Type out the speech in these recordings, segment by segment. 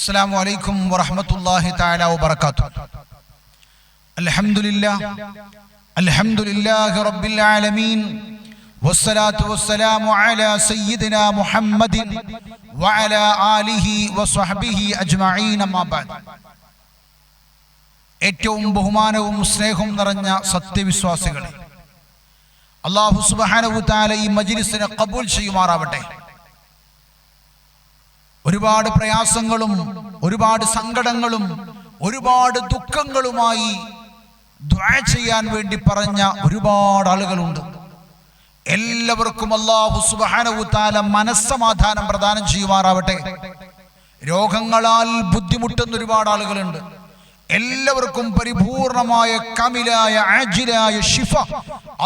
السلام عليكم ورحمة الله تعالى وبركاته. الحمد لله رب العالمين والصلاة والسلام على سيدنا محمد وعلى آله وصحبه أجمعين ما بعد. ഏറ്റവും ബഹുമാനവും സ്നേഹവും നിറഞ്ഞ സത്യവിശ്വാസികളെ, അല്ലാഹു സുബ്ഹാനഹു തആല ഈ മജ്ലിസിനെ ഖബൂൽ ചെയ്യുമാറാവട്ടെ. ഒരുപാട് പ്രയാസങ്ങളും ഒരുപാട് സങ്കടങ്ങളും ഒരുപാട് ദുഃഖങ്ങളുമായി ദുആ ചെയ്യാൻ വേണ്ടി പറഞ്ഞ ഒരുപാട് ആളുകളുണ്ട്. എല്ലാവർക്കും അല്ലാഹു സുബ്ഹാനഹു തആല മനസ്സമാധാനം പ്രദാനം ചെയ്യുമാറാവട്ടെ. രോഗങ്ങളാൽ ബുദ്ധിമുട്ടുന്ന ഒരുപാട് ആളുകളുണ്ട്. എല്ലാവർക്കും പരിപൂർണമായ കമിലായ ആജിലായ ശിഫ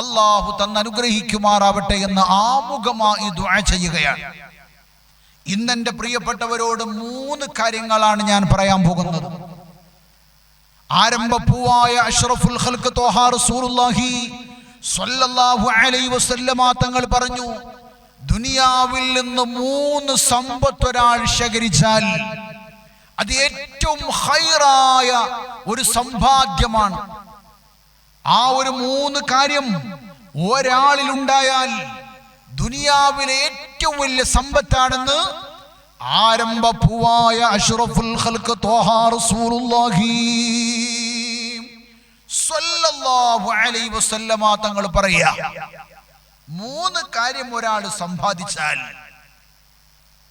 അല്ലാഹു തന്നനുഗ്രഹിക്കുമാറാവട്ടെ എന്ന് ആമുഖമായി ദുആ ചെയ്യുകയാണ്. ഇന്നെന്റെ പ്രിയപ്പെട്ടവരോട് 3 കാര്യങ്ങളാണ് ഞാൻ പറയാൻ പോകുന്നത്. ആരംഭപ്പൂവായ അഷ്റഫുൽ ഖൽഖ് ത്വഹ റസൂലുള്ളാഹി സ്വല്ലല്ലാഹു അലൈഹി വസല്ലമ തങ്ങൾ പറഞ്ഞു, ദുനിയാവിൽ നിന്ന് 3 സമ്പത്ത് ഒരാൾ ശേഖരിച്ചാൽ അത് ഏറ്റവും ഖൈറായ ഒരു സമ്പാദ്യമാണ്. ആ ഒരു 3 കാര്യം ഒരാളിൽ ഉണ്ടായാൽ ദുനിയാവിലെ ഏറ്റവും വലിയ സമ്പത്താണെന്ന് ആരംഭപ്പൂവായ അഷ്റഫുൽ ഖൽഖ് ത്വഹ റസൂലുള്ളാഹി സ്വല്ലല്ലാഹു അലൈഹി വസല്ലമ തങ്ങൾ പറയാ, 3 കാര്യം ഒരാൾ സമ്പാദിച്ചാൽ,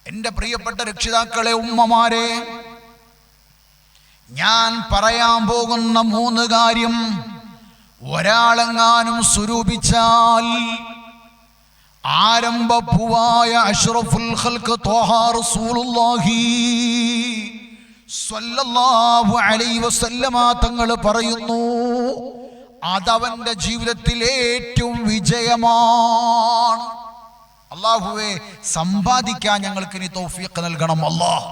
എന്റെ പ്രിയപ്പെട്ട രക്ഷിതാക്കളെ, ഉമ്മമാരെ, ഞാൻ പറയാൻ പോകുന്ന 3 കാര്യം ഒരാളെങ്ങാനും സ്വരൂപിച്ചാൽ ആരംഭപ്പൂവായ അഷ്റഫുൽ ഖൽഖ് ത്വഹ റസൂലുള്ളാഹി സ്വല്ലല്ലാഹു അലൈഹി വസല്ലമ തങ്ങൾ പറയുന്നു, അതവന്റെ ജീവിതത്തിലെ ഏറ്റവും വിജയമാണ്. അല്ലാഹുവേ, സമ്പാദിക്കാൻ ഞങ്ങൾക്ക് ഇനി തൗഫീഖ് നൽകണം. അല്ലാഹ്,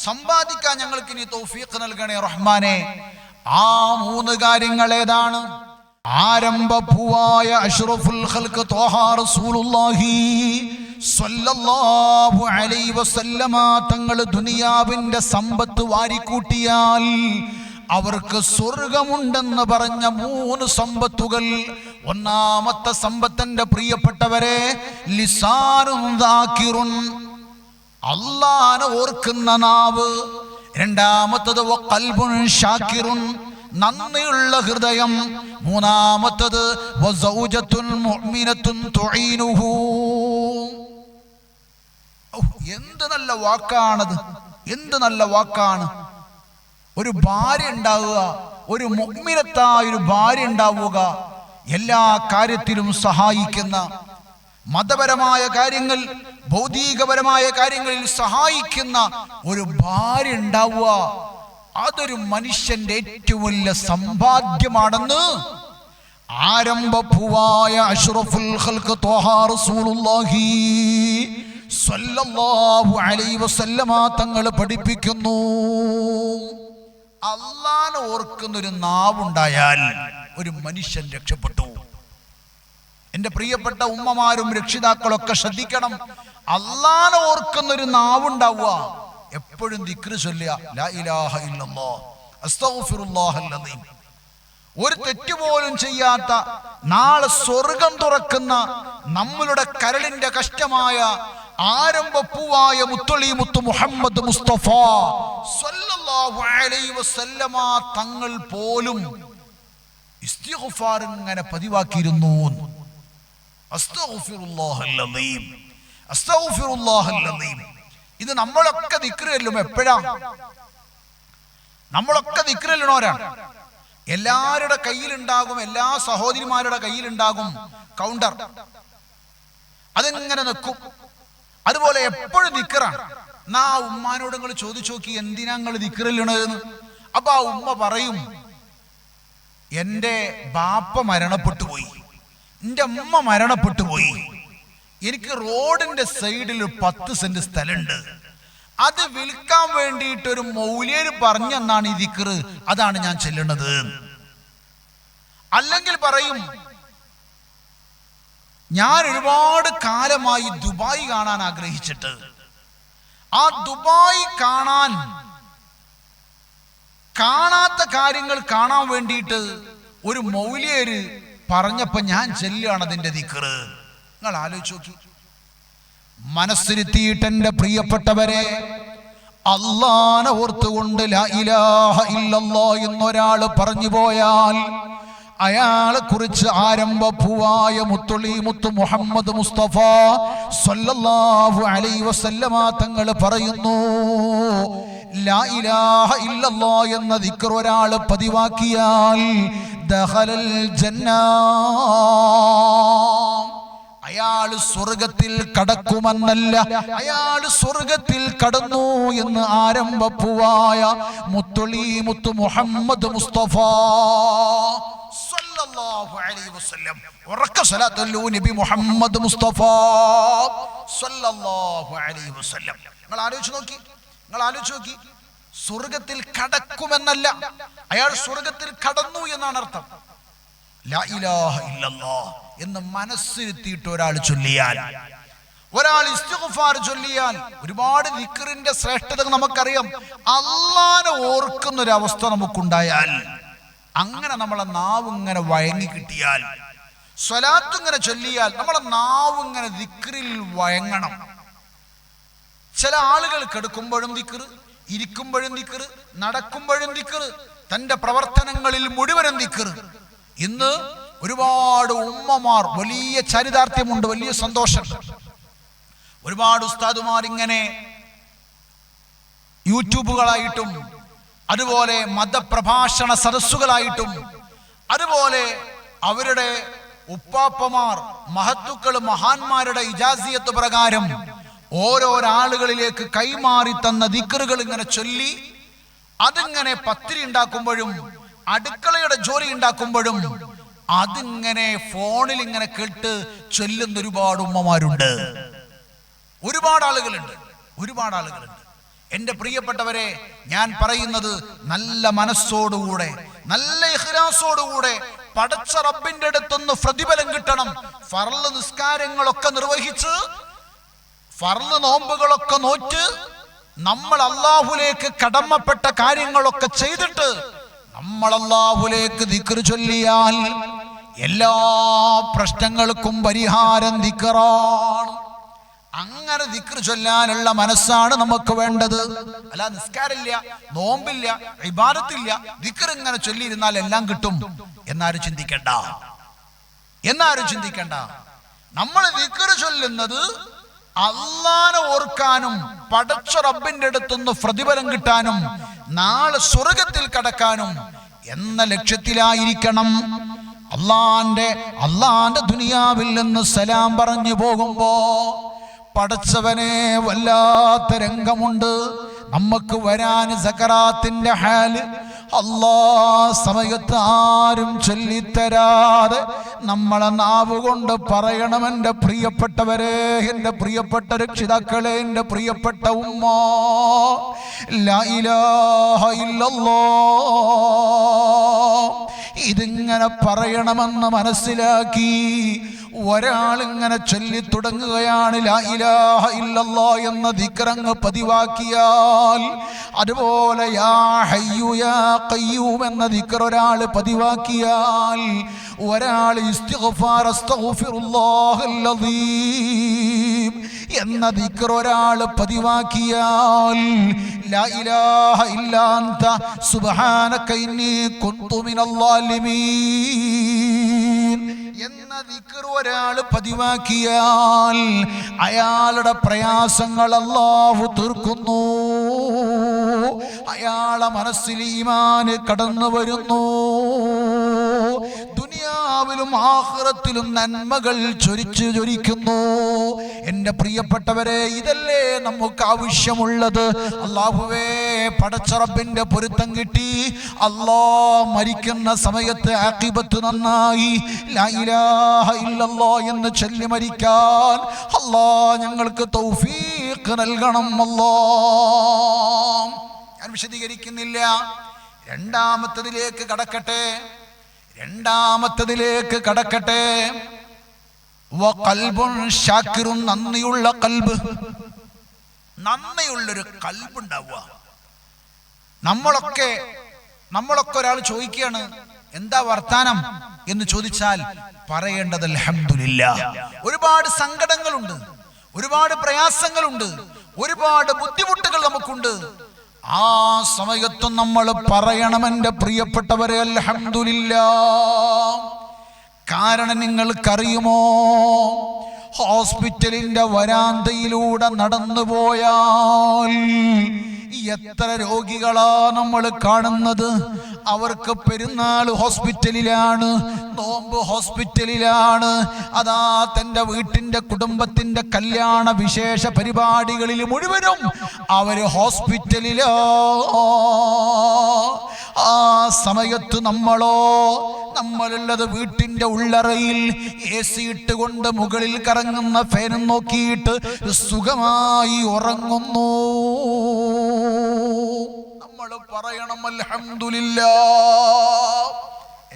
സമ്പാദിക്കാൻ ഞങ്ങൾക്ക് ഇനി തൗഫീഖ് നൽകണേ റഹ്മാനെ. ആ 3 കാര്യങ്ങൾ ഏതാണ്? ആരംഭപ്പൂവായ അഷ്റഫുൽ ഖൽഖ് ത്വഹ റസൂലുള്ളാഹി സ്വല്ലല്ലാഹു അലൈഹി വസല്ലമ തങ്ങൾ ദുനിയാവിന്റെ സമ്പത്ത് വാരിക്കൂട്ടിയാൽ അവർക്ക് സ്വർഗമുണ്ടെന്ന് പറഞ്ഞ 3 സമ്പത്തുകൾ. ഒന്നാമത്തെ സമ്പത്തിന്റെ പ്രിയപ്പെട്ടവരെ, ലിസാനുൻ ദാകിറുൻ, അല്ലാഹനെ ഓർക്കുന്ന നാവ്. രണ്ടാമത്തത് വഖൽബുൻ ഷാകിറുൻ, നന്ദിയുള്ള ഹൃദയം. മൂന്നാമത്തത് വസൗജത്തുൻ മുഅ്മിനത്തുൻ തുഈനുഹു. എന്ത് നല്ല വാക്കാണത്, എന്ത് നല്ല വാക്കാണ്. ഒരു ഭാര്യ ഉണ്ടാവുക, ഒരു മുഅ്മിനത്തായ ഒരു ഭാര്യ ഉണ്ടാവുക, എല്ലാ കാര്യത്തിലും സഹായിക്കുന്ന, മതപരമായ കാര്യങ്ങൾ, ഭൗതികപരമായ കാര്യങ്ങളിൽ സഹായിക്കുന്ന ഒരു ഭാര്യ ഉണ്ടാവുക, അതൊരു മനുഷ്യന്റെ ഏറ്റവും വലിയ സമ്പാദ്യമാണെന്ന് ആരംഭപ്പൂവായ അഷ്റഫുൽ ഖൽഖ് ത്വഹ റസൂലുള്ളാഹി സ്വല്ലല്ലാഹു അലൈഹി വസല്ലമ തങ്ങൾ പഠിപ്പിക്കുന്നു. അല്ലാഹനെ ഓർക്കുന്നൊരു നാവുണ്ടായാൽ ഒരു മനുഷ്യൻ രക്ഷപ്പെട്ടു. എന്റെ പ്രിയപ്പെട്ട ഉമ്മമാരും രക്ഷിതാക്കളൊക്കെ ശ്രദ്ധിക്കണം. അല്ലാഹനെ ഓർക്കുന്നൊരു നാവുണ്ടാവുക, എപ്പോഴും ദിക്റ് ചൊല്ലുക, ലാ ഇലാഹ ഇല്ലല്ലാഹ് അസ്തഗ്ഫിറുല്ലാഹൽ അസീം. ഒരു തെറ്റുപോലും ചെയ്യാത്ത, നാളെ സ്വർഗം തുറക്കുന്ന, നമ്മളുടെ കരളിന്റെ കഷ്ടമായ ആരംഭപ്പൂവായ മുത്തളി മുത്തു മുഹമ്മദ് മുസ്തഫ സ്വല്ലല്ലാഹു അലൈഹി വസല്ലമ തങ്ങൾ പോലും ഇസ്തിഗ്ഫാർ ഇങ്ങനെ പതിവാക്കിയിരുന്നു. അസ്തഗ്ഫിറുല്ലാഹൽ അസീം, അസ്തഗ്ഫിറുല്ലാഹൽ അസീം. ഇത് നമ്മളൊക്കെ ദിക്റ് ചൊല്ലും. എപ്പോഴാ? നമ്മളൊക്കെ ദിക്റ് ചൊല്ലണോരാണ്. എല്ലാവരുടെ കയ്യിലുണ്ടാകും, എല്ലാ സഹോദരിമാരുടെ കയ്യിലുണ്ടാകും കൗണ്ടർ. അതിങ്ങനെ നിൽക്കും. അതുപോലെ എപ്പോഴും ദിക്റാണ്. എന്നാ ഉമ്മാനോട് നിങ്ങൾ ചോദിച്ചു നോക്കി, എന്തിനാ നിങ്ങൾ ദിക്റ് ചൊല്ലണതെന്ന്. അപ്പൊ ആ ഉമ്മ പറയും, എൻ്റെ ബാപ്പ മരണപ്പെട്ടു പോയി, എൻ്റെ അമ്മ മരണപ്പെട്ടു പോയി, എനിക്ക് റോഡിന്റെ സൈഡിൽ 10 സെന്റ് സ്ഥലമുണ്ട്, അത് വിൽക്കാൻ വേണ്ടിയിട്ട് ഒരു മൗലിയർ പറഞ്ഞെന്നാണ് ഈ ദിക്റ്, അതാണ് ഞാൻ ചെല്ലുന്നത്. അല്ലെങ്കിൽ പറയും, ഞാൻ ഒരുപാട് കാലമായി ദുബായ് കാണാൻ ആഗ്രഹിച്ചിട്ട്, ആ ദുബായ് കാണാൻ കാര്യങ്ങൾ കാണാൻ വേണ്ടിയിട്ട് ഒരു മൗലിയര് പറഞ്ഞപ്പോ ഞാൻ ചൊല്ലുകയാണ് അതിന്റെ ദിക്റ്. നിങ്ങൾ ആലോചിച്ച് നോക്കി. മനസ്സിരുത്തിയിട്ട് എൻ്റെ പ്രിയപ്പെട്ടവരെ, അള്ളാനെ ഓർത്തുകൊണ്ട് ലാ ഇലാഹ ഇല്ലല്ലാഹ് എന്നൊരാള് പറഞ്ഞു പോയാൽ അയാളെ കുറിച്ച് ആരംഭപ്പൂവായ മുത്തു മുഹമ്മദ് മുസ്തഫ സ്വല്ലല്ലാഹു അലൈഹി വസല്ലമ തങ്ങൾ പറയുന്നു, ലാ ഇലാഹ ഇല്ലല്ലാഹ് എന്ന ദിക്ർ ഒരാൾ പതിവാക്കിയാൽ ദഖലൽ ജന്ന, അയാൾ സ്വർഗത്തിൽ കടക്കുമെന്നല്ല, അയാൾ സ്വർഗത്തിൽ കടന്നു എന്ന് ആരംഭപ്പൂവായ മുത്തു മുഹമ്മദ് മുസ്തഫ സ്വല്ലല്ലാഹു അലൈഹി വസല്ലം. ഉറക്ക സ്വലാത്ത് ചൊല്ലൂ നബി മുഹമ്മദ് മുസ്തഫ സ്വല്ലല്ലാഹു അലൈഹി വസല്ലം. നിങ്ങൾ ആലോചിച്ച് നോക്കി. സ്വർഗത്തിൽ കടക്കുമെന്നല്ല, അയാൾ സ്വർഗത്തിൽ കടന്നു എന്നാണ് അർത്ഥം. ലാ ഇലാഹ ഇല്ലല്ലാഹ് എന്ന് മനസ്സിരുത്തിയിട്ട് ഒരാൾ ചൊല്ലിയാൽ, ഒരാൾ ഇസ്തിഗ്ഫാർ ചൊല്ലിയാൽ, ഒരുപാട് ദിക്റിന്റെ ശ്രേഷ്ഠത നമുക്കറിയാം. അല്ലാഹനെ ഓർക്കുന്ന ഒരു അവസ്ഥ നമുക്കുണ്ടായാൽ, അങ്ങനെ നമ്മളെ നാവ് ഇങ്ങനെ വഴങ്ങി കിട്ടിയാൽ, സ്വലാത്ത് ഇങ്ങനെ ചൊല്ലിയാൽ നമ്മളെ നാവ് ഇങ്ങനെ ദിക്റിൽ വഴങ്ങണം. ചില ആളുകൾ കിടക്കുമ്പോഴും ദിക്ർ, ഇരിക്കുമ്പോഴും ദിക്ർ, നടക്കുമ്പോഴും ദിക്ർ, തന്റെ പ്രവർത്തനങ്ങളിൽ മുഴുവനും ദിക്ർ. ഇന്ന് ഒരുപാട് ഉമ്മമാർ, വലിയ ചരിതാർത്ഥ്യമുണ്ട്, വലിയ സന്തോഷം. ഒരുപാട് ഉസ്താദുമാർ ഇങ്ങനെ യൂട്യൂബുകളായിട്ടും അതുപോലെ മതപ്രഭാഷണ സദസ്സുകളായിട്ടും അതുപോലെ അവരുടെ ഉപ്പാപ്പമാർ മഹത്തുക്കൾ മഹാന്മാരുടെ ഇജാസിയത്ത് പ്രകാരം ഓരോരാളുകളിലേക്ക് കൈമാറി തന്ന ദിക്റുകൾ ഇങ്ങനെ ചൊല്ലി, അതിങ്ങനെ പത്തിരി ഉണ്ടാക്കുമ്പോഴും അടുക്കളയുടെ ജോലി ഉണ്ടാക്കുമ്പോഴും അതിങ്ങനെ ഫോണിൽ ഇങ്ങനെ കേട്ട് ചൊല്ലുന്ന ഒരുപാട് ഉമ്മമാരുണ്ട്, ഒരുപാട് ആളുകളുണ്ട്. എൻ്റെ പ്രിയപ്പെട്ടവരെ, ഞാൻ പറയുന്നത് നല്ല മനസ്സോടുകൂടെ, നല്ല ഇഖ്ലാസോടുകൂടെ പടച്ച റബ്ബിന്റെ അടുത്തുനിന്ന് പ്രതിഫലം കിട്ടണം. ഫർള് നിസ്കാരങ്ങളൊക്കെ നിർവഹിച്ച്, ഫർള് നോമ്പുകളൊക്കെ നോറ്റ്, നമ്മൾ അല്ലാഹുവിലേക്ക് കടമപ്പെട്ട കാര്യങ്ങളൊക്കെ ചെയ്തിട്ട് നമ്മൾ അല്ലാഹുവിലേക്ക് ദിക്ർ ചൊല്ലിയാൽ എല്ലാ പ്രശ്നങ്ങൾക്കും പരിഹാരം ദിക്റാണ്. അങ്ങനെ ദിക്ർ ചൊല്ലാനുള്ള മനസ്സാണ് നമുക്ക് വേണ്ടത്. അല്ല നിസ്കാരമില്ല, നോമ്പില്ല, ഇബാദത്തില്ല, ദിക്ർ ഇങ്ങനെ ചൊല്ലിയിരുന്നാൽ എല്ലാം കിട്ടും എന്നാരും ചിന്തിക്കണ്ട. നമ്മൾ ദിക്ർ ചൊല്ലുന്നത് അല്ലാഹനെ ഓർക്കാനും പടച്ച റബ്ബിന്റെ അടുത്തുനിന്ന് പ്രതിഫലം കിട്ടാനും നാളെ സ്വർഗത്തിൽ കടക്കാനും എന്ന ലക്ഷ്യത്തിലായിരിക്കണം. അള്ളാന്റെ ദുനിയാവിൽ നിന്ന് സലാം പറഞ്ഞു പോകുമ്പോ പടച്ചവനെ വല്ലാത്ത രംഗമുണ്ട് നമുക്ക് വരാൻ. സക്കറാത്തിന്റെ ഹാല് സമയത്ത് ആരും ചൊല്ലിത്തരാതെ നമ്മളെ നാവ് കൊണ്ട് പറയണം, എൻ്റെ പ്രിയപ്പെട്ടവരെ, എൻ്റെ പ്രിയപ്പെട്ട രക്ഷിതാക്കളെ, എൻ്റെ പ്രിയപ്പെട്ട ഉമ്മ, ലാ ഇലാഹ ഇല്ലല്ലാഹ് ഇതിങ്ങനെ പറയണമെന്ന് മനസ്സിലാക്കി ഒരാളിങ്ങനെ ചൊല്ലി തുടങ്ങുകയാണ്. ലാ ഇലാഹ ഇല്ലല്ലാഹ് എന്ന ദിക്റങ്ങ് പതിവാക്കിയാൽ, അതുപോലെ യാ ഹയ്യു യാ ഖയ്യൂം എന്ന ദിക്ർ ഒരാൾ പതിവാക്കിയാൽ, ഒരാൾ ഇസ്തിഗ്ഫാർ അസ്തഗ്ഫിറുല്ലാഹൽ അദീം എന്ന ദിക്ർ ഒരാൾ പതിവാക്കിയാൽ, ലാ ഇലാഹ ഇല്ലാ അൻത സുബ്ഹാനക ഇന്നി കുന്തു മിനൽ ളാലിമീൻ എന്ന ദിക്ർ ഒരാൾ പതിവാക്കിയാൽ അയാളുടെ പ്രയാസങ്ങൾ അല്ലാഹു തീർക്കുന്നു. അയാളുടെ മനസ്സിൽ ഈമാൻ കടന്നു വരുന്നു. ദുനിയാവിലും ആഖിറത്തിലും നന്മകൾ ചൊരിക്കുന്നു. എൻ്റെ പ്രിയപ്പെട്ടവരെ, ഇതല്ലേ നമുക്ക് ആവശ്യമുള്ളത്. അല്ലാഹുവേ, പടച്ച റബ്ബിന്റെ പൊരുത്തം കിട്ടി, മരിക്കുന്ന സമയത്ത് ആഖിബത്ത് നന്നായി, ലാ ഇലാഹ ഇല്ലല്ലാഹ് എന്ന് ചൊല്ലി മരിക്കാൻ ഞങ്ങൾക്ക് തൗഫീഖ് നൽകണം. ഞാൻ വിശദീകരിക്കുന്നില്ല. രണ്ടാമത്തതിലേക്ക് കടക്കട്ടെ. വഖൽബുൻ ശാക്കിറുൻ, നന്ദിയുള്ള കൽബ്, നന്ദിയുള്ളൊരു കൽബുണ്ടാവുക. നമ്മളൊക്കെ നമ്മളൊക്കെ ഒരാൾ ചോദിക്കുകയാണ് എന്താ വർത്താനം എന്ന് ചോദിച്ചാൽ പറയേണ്ടത് അൽഹംദുലില്ലാഹ്. ഒരുപാട് സങ്കടങ്ങളുണ്ട്, ഒരുപാട് പ്രയാസങ്ങളുണ്ട്, ഒരുപാട് ബുദ്ധിമുട്ടുകൾ നമുക്കുണ്ട്. ആ സമയത്തും നമ്മൾ പറയണം എൻ്റെ പ്രിയപ്പെട്ടവരെ അൽഹംദുലില്ലാഹ്. കാരണം നിങ്ങൾക്കറിയുമോ, ഹോസ്പിറ്റലിന്റെ വരാന്തയിലൂടെ നടന്നു പോയാൽ എത്ര രോഗികളാ നമ്മൾ കാണുന്നത്. അവർക്ക് പെരുന്നാൾ ഹോസ്പിറ്റലിലാണ്, നോമ്പ് ഹോസ്പിറ്റലിലാണ്, അതാ തൻ്റെ വീട്ടിൻ്റെ കുടുംബത്തിൻ്റെ കല്യാണ വിശേഷ പരിപാടികളിൽ മുഴുവനും അവര് ഹോസ്പിറ്റലിലോ. ആ സമയത്ത് നമ്മളുള്ളത് വീട്ടിൻ്റെ ഉള്ളറയിൽ AC ഇട്ടുകൊണ്ട് മുകളിൽ കറങ്ങുന്ന ഫാനും നോക്കിയിട്ട് സുഖമായി ഉറങ്ങുന്നു. നമ്മൾ പറയണം അൽഹംദുലില്ലാഹ്.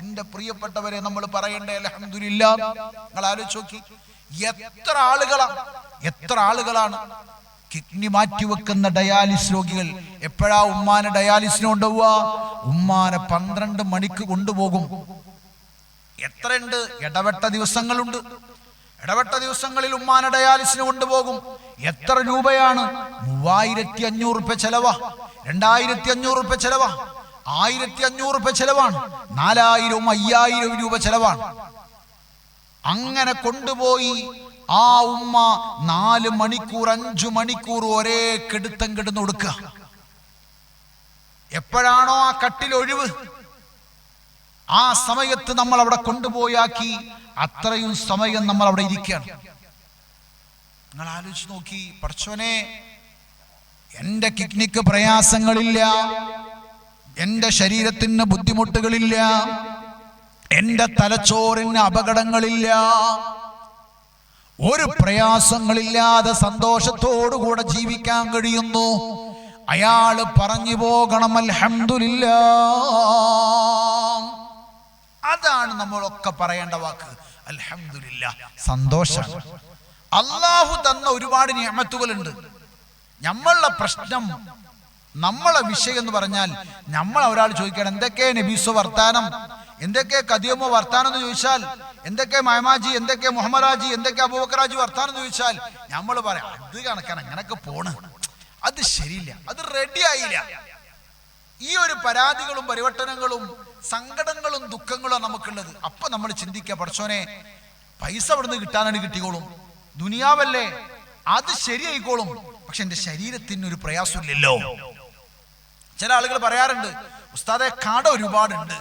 എൻ്റെ പ്രിയപ്പെട്ടവരെ, നമ്മൾ പറയണ്ടേ അൽഹംദുലില്ലാഹ്. നിങ്ങൾ ആലോചിച്ച് നോക്കി, എത്ര ആളുകളാണ് കിഡ്നി മാറ്റിവെക്കുന്ന ഡയാലിസിസ് രോഗികൾ. എപ്പോഴാ ഉമ്മാനെ ഡയാലിസിന് കൊണ്ടുപോവുക? ഉമ്മാനെ 12 മണിക്ക് കൊണ്ടുപോകും. എത്രയുണ്ട്? ഇടവിട്ട ദിവസങ്ങളുണ്ട്. ഇടവിട്ട ദിവസങ്ങളിൽ ഉമ്മാനെ ഡയാലിസിന് കൊണ്ടുപോകും. എത്ര രൂപയാണ്? 3500 രൂപ ചെലവാ, 2500 രൂപ ചെലവാ, 1500 രൂപ ചെലവാണ്, 4000 5000 രൂപ ചെലവാണ്. അങ്ങനെ കൊണ്ടുപോയി ആ ഉമ്മ 4 മണിക്കൂർ 5 മണിക്കൂർ ഒരേ കെടുത്തം കിടന്നു കൊടുക്കുക. എപ്പോഴാണോ ആ കട്ടിൽ ഒഴിവ്, ആ സമയത്ത് നമ്മൾ അവിടെ കൊണ്ടുപോയാക്കി അത്രയും സമയം നമ്മൾ അവിടെ ഇരിക്കുകയാണ്. നിങ്ങൾ ആലോചിച്ച് നോക്കി, പടച്ചോനെ, എൻ്റെ കിഡ്നിക്ക് പ്രയാസങ്ങളില്ല, എൻ്റെ ശരീരത്തിന് ബുദ്ധിമുട്ടുകളില്ല, എൻ്റെ തലച്ചോറിന് അപകടങ്ങളില്ല, ഒരു പ്രയാസങ്ങളില്ലാതെ സന്തോഷത്തോടുകൂടെ ജീവിക്കാൻ കഴിയുന്നു. അയാള് പറഞ്ഞു പോകണം അൽഹംദുലില്ലാഹ്. അതാണ് നമ്മളൊക്കെ പറയേണ്ട വാക്ക്, അൽഹംദുലില്ലാഹ്. സന്തോഷം. അള്ളാഹു തന്ന ഒരുപാട് നിഅമത്തുകളുണ്ട്. നമ്മളുടെ പ്രശ്നം, നമ്മളെ വിഷയം എന്ന് പറഞ്ഞാൽ, നമ്മൾ ഒരാൾ ചോദിക്കണം എന്തൊക്കെ നബീസോ വർത്താനം, എന്തൊക്കെ കദിയമോ വർത്താനം എന്ന് ചോദിച്ചാൽ, എന്തൊക്കെ മഹമാജി, എന്തൊക്കെ മുഹമ്മദാജി, എന്തൊക്കെ അബൂബക്കറാജി വർത്താനം എന്ന് ചോദിച്ചാൽ നമ്മൾ പറയാം അത് കണക്കാണ്, അങ്ങനൊക്കെ പോണ്, അത് ശരിയില്ല, അത് റെഡി ആയില്ല. ഈ ഒരു പരാതികളും പരിവർത്തനങ്ങളും സങ്കടങ്ങളും ദുഃഖങ്ങളും നമുക്കുള്ളത്. അപ്പൊ നമ്മൾ ചിന്തിക്കുക, പടച്ചോനെ, പൈസ അവിടുന്ന് കിട്ടാനാണ് കിട്ടിക്കോളും, ദുനിയാവല്ലേ, അത് ശരിയായിക്കോളും. പക്ഷെ എൻ്റെ ശരീരത്തിന് ഒരു പ്രയാസമില്ലല്ലോ. ചില ആളുകൾ പറയാറുണ്ട്, ഉസ്താദെ, കട ഒരുപാടുണ്ട്,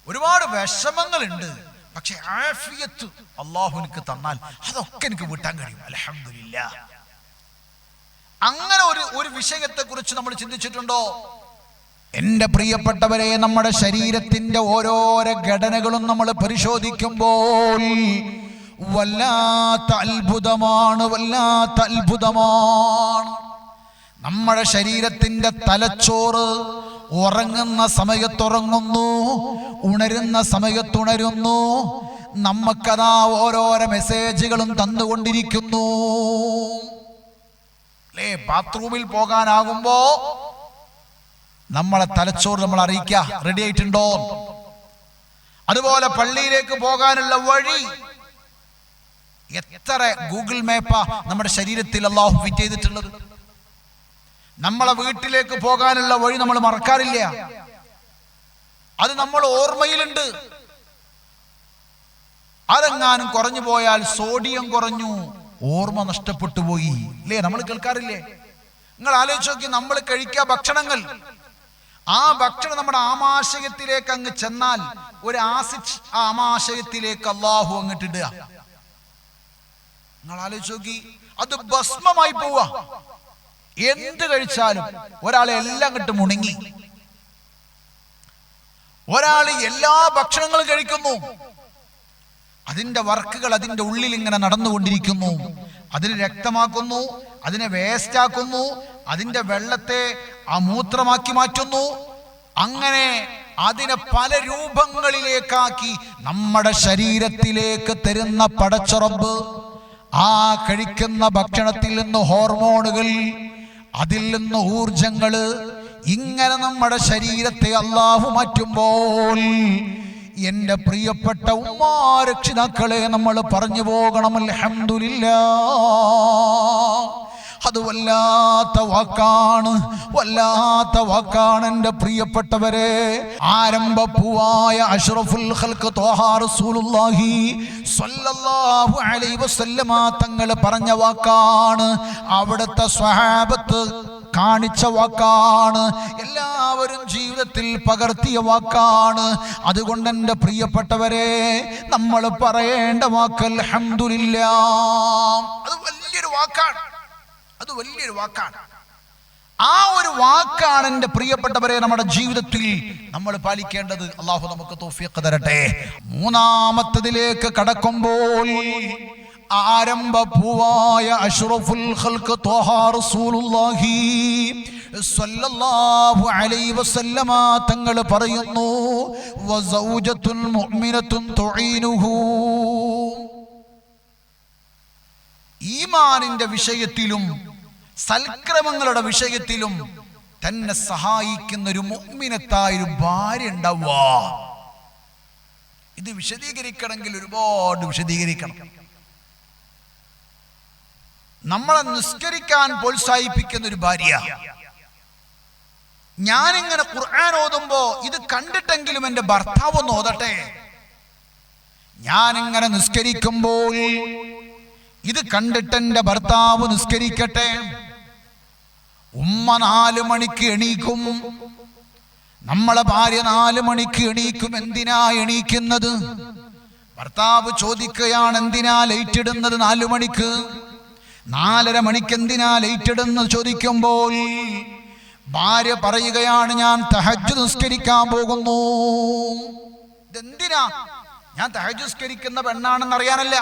ഒരുപാട് വിഷമങ്ങളുണ്ട്, പക്ഷെ ആഫിയത്ത് അള്ളാഹു എനിക്ക് തന്നാൽ അതൊക്കെ എനിക്ക് വീട്ടാൻ കഴിയും, അൽഹംദുലില്ലാഹ്. അങ്ങനെ ഒരു വിഷയത്തെ കുറിച്ച് നമ്മൾ ചിന്തിച്ചിട്ടുണ്ടോ? എൻ്റെ പ്രിയപ്പെട്ടവരെ, നമ്മുടെ ശരീരത്തിന്റെ ഓരോരോ ഘടനകളും നമ്മൾ പരിശോധിക്കുമ്പോൾ വല്ലാത്ത അത്ഭുതമാണ്. നമ്മുടെ ശരീരത്തിന്റെ തലച്ചോറ് ഉറങ്ങുന്ന സമയത്തുറങ്ങുന്നു, ഉണരുന്ന സമയത്തുണരുന്നു. നമുക്കതാ ഓരോരോ മെസ്സേജുകളും തന്നുകൊണ്ടിരിക്കുന്നു. അല്ലേ? ബാത്റൂമിൽ പോകാനാകുമ്പോ നമ്മളെ തലച്ചോറ് നമ്മൾ അറിയിക്കുക റെഡി ആയിട്ടുണ്ടോ. അതുപോലെ പള്ളിയിലേക്ക് പോകാനുള്ള വഴി, എത്ര ഗൂഗിൾ മാപ്പാ നമ്മുടെ ശരീരത്തിൽ അല്ലാഹു ഫിറ്റ് ചെയ്തിട്ടുള്ളത്. നമ്മളെ വീട്ടിലേക്ക് പോകാനുള്ള വഴി നമ്മൾ മറക്കാറില്ല, അത് നമ്മൾ ഓർമ്മയിലുണ്ട്. അതെങ്ങാനും കുറഞ്ഞു പോയാൽ സോഡിയം കുറഞ്ഞു, ഓർമ്മ നഷ്ടപ്പെട്ടു പോയി, അല്ലേ? നമ്മൾ കേൾക്കാറില്ലേ? നിങ്ങൾ ആലോചിച്ച് നോക്കി, നമ്മൾ കഴിക്കുക ഭക്ഷണങ്ങൾ, ആ ഭക്ഷണം നമ്മുടെ ആമാശയത്തിലേക്ക് അങ്ങ് ചെന്നാൽ ഒരു ആസിഡ് ആ ആമാശയത്തിലേക്ക് അല്ലാഹു അങ്ങോട്ട് ഇടുക. നിങ്ങൾ ആലോചിച്ച് നോക്കി, അത് ഭസ്മമായി പോവുക. എന്ത് കഴിച്ചാലും ഒരാളെ എല്ലാം കിട്ടും മുണങ്ങി, ഒരാൾ എല്ലാ ഭക്ഷണങ്ങളും കഴിക്കുന്നു, അതിന്റെ വർക്കുകൾ അതിന്റെ ഉള്ളിൽ ഇങ്ങനെ നടന്നുകൊണ്ടിരിക്കുന്നു. അതിന് രക്തമാക്കുന്നു, അതിനെ വേസ്റ്റ് ആക്കുന്നു, അതിന്റെ വെള്ളത്തെ ആ മൂത്രമാക്കി മാറ്റുന്നു. അങ്ങനെ അതിനെ പല രൂപങ്ങളിലേക്കാക്കി നമ്മുടെ ശരീരത്തിലേക്ക് തരുന്ന പടച്ച റബ്ബ്, ആ കഴിക്കുന്ന ഭക്ഷണത്തിൽ നിന്ന് ഹോർമോണുകൾ, അതിൽ നിന്ന് ഊർജങ്ങള്, ഇങ്ങനെ നമ്മുടെ ശരീരത്തെ അല്ലാഹു മാറ്റുമ്പോൾ എൻ്റെ പ്രിയപ്പെട്ട ഉമ്മാ രക്ഷിതാക്കളെ നമ്മൾ പറഞ്ഞു പോകണം അൽഹംദുലില്ലാഹ്. അത് വല്ലാത്ത വാക്കാണ് എൻ്റെ പ്രിയപ്പെട്ടവരെ. ആരംഭപ്പൂവായ അഷ്റഫുൽ ഖൽഖ് ത്വാഹ റസൂലുള്ളാഹി സ്വല്ലല്ലാഹു അലൈഹി വസല്ലമ തങ്ങൾ പറഞ്ഞ വാക്കാണ്. അവിടുത്തെ സ്വഹാബത്ത് കാണിച്ച വാക്കാണ്. എല്ലാവരും ജീവിതത്തിൽ പകർത്തിയ വാക്കാണ്. അതുകൊണ്ട് എൻ്റെ പ്രിയപ്പെട്ടവരെ, നമ്മൾ പറയേണ്ട വാക്ക് അൽഹംദുലില്ലാഹ്. അത് വലിയൊരു വാക്കാണ്. ആ ഒരു വാക്കാണ് എൻ്റെ പ്രിയപ്പെട്ടവരെ നമ്മുടെ ജീവിതത്തിൽ നമ്മൾ പാലിക്കേണ്ടത്. അല്ലാഹു നമുക്ക് തൗഫീഖ് തരട്ടെ. മൂന്നാമത്തതിലേക്ക് കടക്കുമ്പോൾ ആരംഭപ്പൂവായ അഷ്റഫുൽ ഖൽഖ് ത്വാഹ റസൂലുള്ളാഹി സ്വല്ലല്ലാഹു അലൈഹി വസല്ലമ തങ്ങൾ പറയുന്നു, വസൗജത്തുൻ മുഅ്മിനത്തുൻ തുഈനുഹു. ഈമാനിന്റെ വിഷയത്തിലും സൽക്രമങ്ങളുടെ വിഷയത്തിലും തന്നെ സഹായിക്കുന്ന ഒരു മുഅ്മിനത്തായ ഒരു ഭാര്യ ഉണ്ടാവുക. ഇത് വിശദീകരിക്കണമെങ്കിൽ ഒരുപാട് വിശദീകരിക്കണം. നമ്മളെ നിസ്കരിക്കാൻ പ്രോത്സാഹിപ്പിക്കുന്ന ഒരു ഭാര്യ. ഞാനിങ്ങനെ ഖുർആൻ ഓതുമ്പോ ഇത് കണ്ടിട്ടെങ്കിലും എൻ്റെ ഭർത്താവ് ഒന്ന് ഓതട്ടെ. ഞാനിങ്ങനെ നിസ്കരിക്കുമ്പോൾ ഇത് കണ്ടിട്ട് എൻ്റെ ഭർത്താവ് നിസ്കരിക്കട്ടെ. ഉമ്മ 4 മണിക്ക് എണീക്കും, നമ്മളെ ഭാര്യ 4 മണിക്ക് എണീക്കും. എന്തിനാ എണീക്കുന്നത്? ഭർത്താവ് ചോദിക്കുകയാണ്, എന്തിനാ ലൈറ്റ് ഇടുന്നത് 4 മണിക്ക്? 4:30 മണിക്ക് എന്തിനാ ലൈറ്റ് ഇടുന്നത് ചോദിക്കുമ്പോൾ ഭാര്യ പറയുകയാണ്, ഞാൻ തഹജ്ജുദ് നിസ്കരിക്കാൻ പോകുന്നു. ഇതെന്തിനാ? ഞാൻ തഹജ്ജുദ് നിസ്കരിക്കുന്ന പെണ്ണാണെന്ന് അറിയാനല്ല.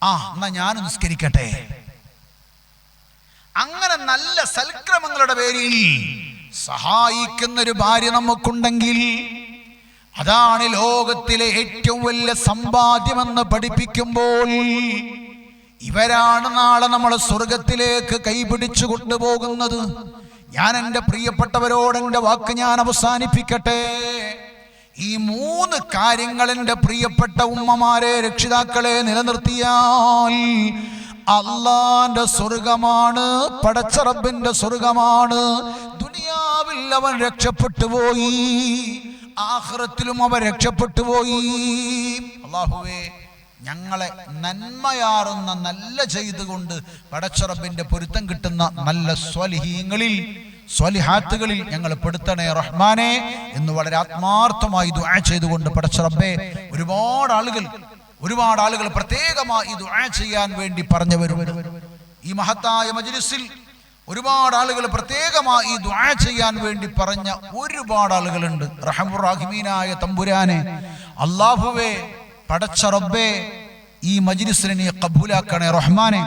എന്നാ ഞാൻ നിസ്കരിക്കട്ടെ. അങ്ങനെ നല്ല സൽക്രമങ്ങളുടെ പേരിൽ സഹായിക്കുന്ന ഒരു ഭാര്യ നമുക്കുണ്ടെങ്കിൽ അതാണ് ലോകത്തിലെ ഏറ്റവും വലിയ സമ്പാദ്യമെന്ന് പഠിപ്പിക്കുമ്പോൾ ഇവരാണ് നാളെ നമ്മളെ സ്വർഗത്തിലേക്ക് കൈപിടിച്ചു കൊണ്ടുപോകുന്നത്. ഞാൻ എൻ്റെ പ്രിയപ്പെട്ടവരോട് എൻ്റെ വാക്ക് ഞാൻ അവസാനിപ്പിക്കട്ടെ. ഈ 3 കാര്യങ്ങൾ എൻ്റെ പ്രിയപ്പെട്ട ഉമ്മമാരെ, രക്ഷിതാക്കളെ നിലനിർത്തിയാൽ അള്ളാന്റെ സ്വർഗമാണ്, പടച്ച റബ്ബിന്റെ സ്വർഗമാണ്. ദുനിയാവിൽ അവൻ രക്ഷപ്പെട്ടു പോയി, ആഖിറത്തിലും അവൻ രക്ഷപ്പെട്ടു പോയി. അല്ലാഹുവേ, ഞങ്ങളെ നന്മയാറുന്ന നല്ല ചെയ്തുകൊണ്ട് പടച്ച റബ്ബിന്റെ പൊരുത്തം കിട്ടുന്ന നല്ല സ്വാലിഹീങ്ങളിൽ സ്വാലിഹാത്തുകളിൽ ഞങ്ങൾ പെടുത്തണേ റഹ്മാനെ എന്ന് വളരെ ആത്മാർത്ഥമായി ദുആ ചെയ്തുകൊണ്ട് പടച്ച റബ്ബേ, ഒരുപാട് ആളുകൾ പ്രത്യേകമായി ദുആ ചെയ്യാൻ വേണ്ടി പറഞ്ഞവരും ഈ മഹത്തായ മജ്ലിസിൽ ഒരുപാട് ആളുകൾ പ്രത്യേകമായി ദുആ ചെയ്യാൻ വേണ്ടി പറഞ്ഞ ഒരുപാട് ആളുകളുണ്ട്. റഹ്മുർ റഹീമീനായ തമ്പുരാനെ, അല്ലാഹുവേ, പടച്ച റബ്ബേ, ഈ മജ്ലിസിനെ നീ ഖബൂലാക്കണേ റഹ്മാനെ.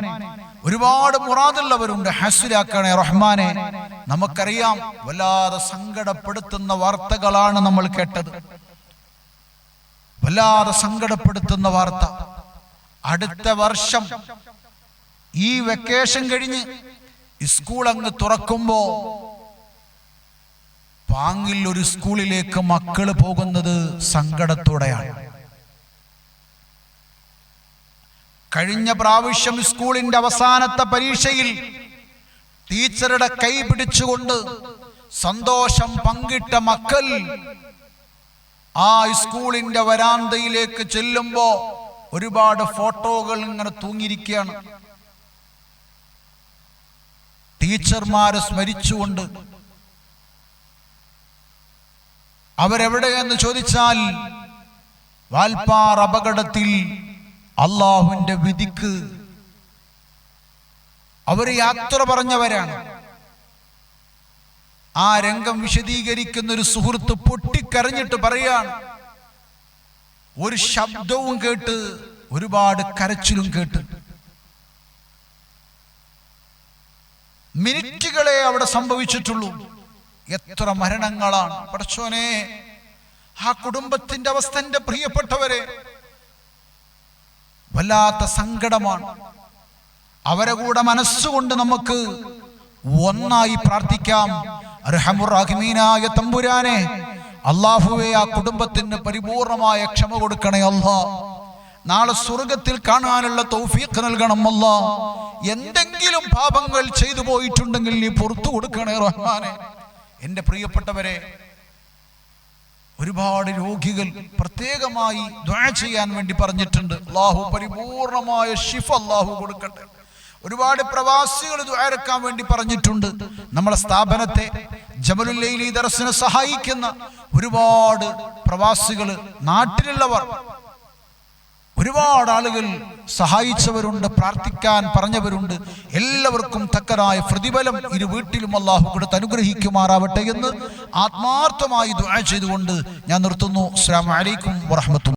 ഒരുപാട് മുറാദുള്ളവരുണ്ട്, ഹസ്സുലാക്കണേ റഹ്മാനെ. നമുക്കറിയാം, വല്ലാതെ സങ്കടപ്പെടുത്തുന്ന വാർത്തകളാണ് നമ്മൾ കേട്ടത്. വല്ലാതെ സങ്കടപ്പെടുത്തുന്ന വാർത്ത. അടുത്ത വർഷം ഈ വെക്കേഷൻ കഴിഞ്ഞ് സ്കൂൾ അങ്ങ് തുറക്കുമ്പോ പാങ്ങിൽ ഒരു സ്കൂളിലേക്ക് മക്കള് പോകുന്നത് സങ്കടത്തോടെയാണ്. കഴിഞ്ഞ പ്രാവശ്യം സ്കൂളിന്റെ അവസാനത്തെ പരീക്ഷയിൽ ടീച്ചറുടെ കൈ പിടിച്ചുകൊണ്ട് സന്തോഷം പങ്കിട്ട മക്കൾ ആ സ്കൂളിന്റെ വരാന്തയിലേക്ക് ചെല്ലുമ്പോ ഒരുപാട് ഫോട്ടോകൾ ഇങ്ങനെ തൂങ്ങിയിരിക്കുകയാണ്. ടീച്ചർമാരെ സ്മരിച്ചുകൊണ്ട്. അവരെവിടെയെന്ന് ചോദിച്ചാൽ വാൽപ്പാറ അപകടത്തിൽ അള്ളാഹുവിന്റെ വിധിക്ക് അവർ യാത്ര പറഞ്ഞവരാണ്. ആ രംഗം വിശദീകരിക്കുന്ന ഒരു സുഹൃത്ത് പൊട്ടിക്കരഞ്ഞിട്ട് പറയാണ്, ഒരു ശബ്ദവും കേട്ട് ഒരുപാട് കരച്ചിലും കേട്ട്. മിനിറ്റുകളെ അവിടെ സംഭവിച്ചിട്ടുള്ളൂ. എത്ര മരണങ്ങളാണ് പടച്ചോനെ! ആ കുടുംബത്തിന്റെ അവസ്ഥ, എൻ്റെ പ്രിയപ്പെട്ടവരെ, വല്ലാത്ത സങ്കടമാണ്. അവരെ കൂടെ മനസ്സുകൊണ്ട് നമുക്ക് ഒന്നായി പ്രാർത്ഥിക്കാം. അർഹമുർ റഹീമീനായ തമ്പുരാനെ, അല്ലാഹുവേ, ആ കുടുംബത്തിന് പരിപൂർണമായ ക്ഷമ കൊടുക്കണേ അല്ലാ. നാളെ സ്വർഗത്തിൽ കാണാനുള്ള തൗഫീഖ് നൽകണം അല്ലാ. എന്തെങ്കിലും പാപങ്ങൾ ചെയ്തു പോയിട്ടുണ്ടെങ്കിൽ നീ പുറത്തു കൊടുക്കണേ റഹ്മാനെ. എൻ്റെ പ്രിയപ്പെട്ടവരെ, ഒരുപാട് രോഗികൾ പ്രത്യേകമായി ദുആ ചെയ്യാൻ വേണ്ടി പറഞ്ഞിട്ടുണ്ട്. അല്ലാഹു പരിപൂർണമായ ശിഫ അല്ലാഹു കൊടുക്കട്ടെ. ഒരുപാട് പ്രവാസികൾ ദുആരക്കാൻ വേണ്ടി പറഞ്ഞിട്ടുണ്ട്. നമ്മളെ സ്ഥാപനത്തെ ജബലുൽ ലൈലി ദർസിനെ സഹായിക്കുന്ന ഒരുപാട് പ്രവാസികൾ, നാട്ടിലുള്ളവർ, ഒരുപാട് ആളുകൾ സഹായിച്ചവരുണ്ട്, പ്രാർത്ഥിക്കാൻ പറഞ്ഞവരുണ്ട്. എല്ലാവർക്കും തക്കതായ പ്രതിഫലം ഇരു വീട്ടിലും അല്ലാഹു കൊടുത്ത് അനുഗ്രഹിക്കുമാറാവട്ടെ എന്ന് ആത്മാർത്ഥമായി ദുആ ചെയ്തുകൊണ്ട് ഞാൻ നിർത്തുന്നു. അസ്സലാമു അലൈക്കും വറഹ്മത്തുള്ളാഹി.